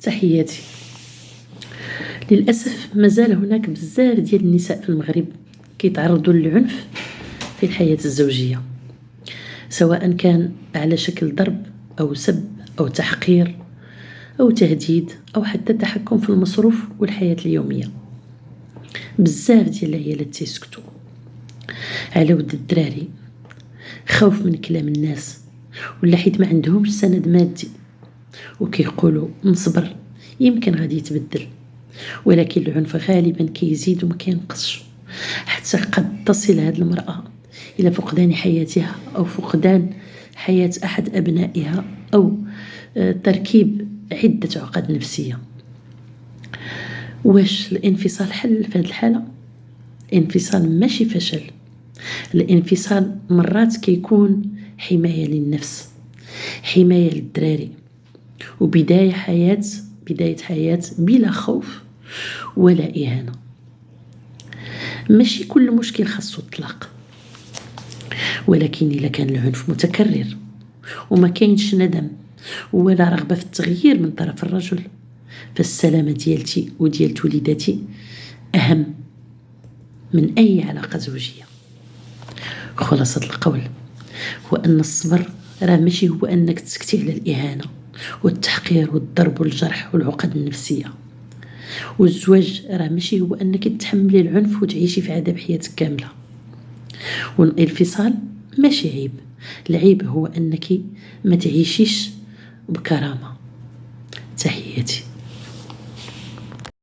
تحياتي. للأسف مازال هناك بزاف ديال النساء في المغرب كيتعرضوا للعنف في الحياة الزوجية، سواء كان على شكل ضرب أو سب أو تحقير أو تهديد أو حتى التحكم في المصروف والحياة اليومية. بزاف ديال العيالات تيسكتوا على ود الدراري، خوف من كلام الناس ولا حيت ما عندهمش سند مادي، وكيقولوا نصبر يمكن غادي يتبدل. ولكن العنف غالبا كيزيد وما كينقصش، حتى قد تصل هذه المرأة إلى فقدان حياتها أو فقدان حياة أحد أبنائها أو تركيب عدة عقد نفسية. واش الانفصال حل في هذه الحالة؟ الانفصال ماشي فشل، الانفصال مرات كيكون حماية للنفس، حماية للدراري، وبداية حياة بلا خوف ولا إهانة. ماشي كل مشكل خاصو الطلاق، ولكن إلا كان العنف متكرر وما كاينش ندم ولا رغبة في التغيير من طرف الرجل، فالسلامة ديالتي وديال وليداتي أهم من أي علاقة زوجية. خلاصة القول هو أن الصبر راه ماشي هو أنك تسكتي على الإهانة والتحقير والضرب والجرح والعقد النفسية، والزواج راه ماشي هو أنك تتحملي العنف وتعيشي في عذاب حياتك كاملة. والانفصال ماشي عيب، العيب هو أنك ما تعيشيش بكرامة. تحياتي.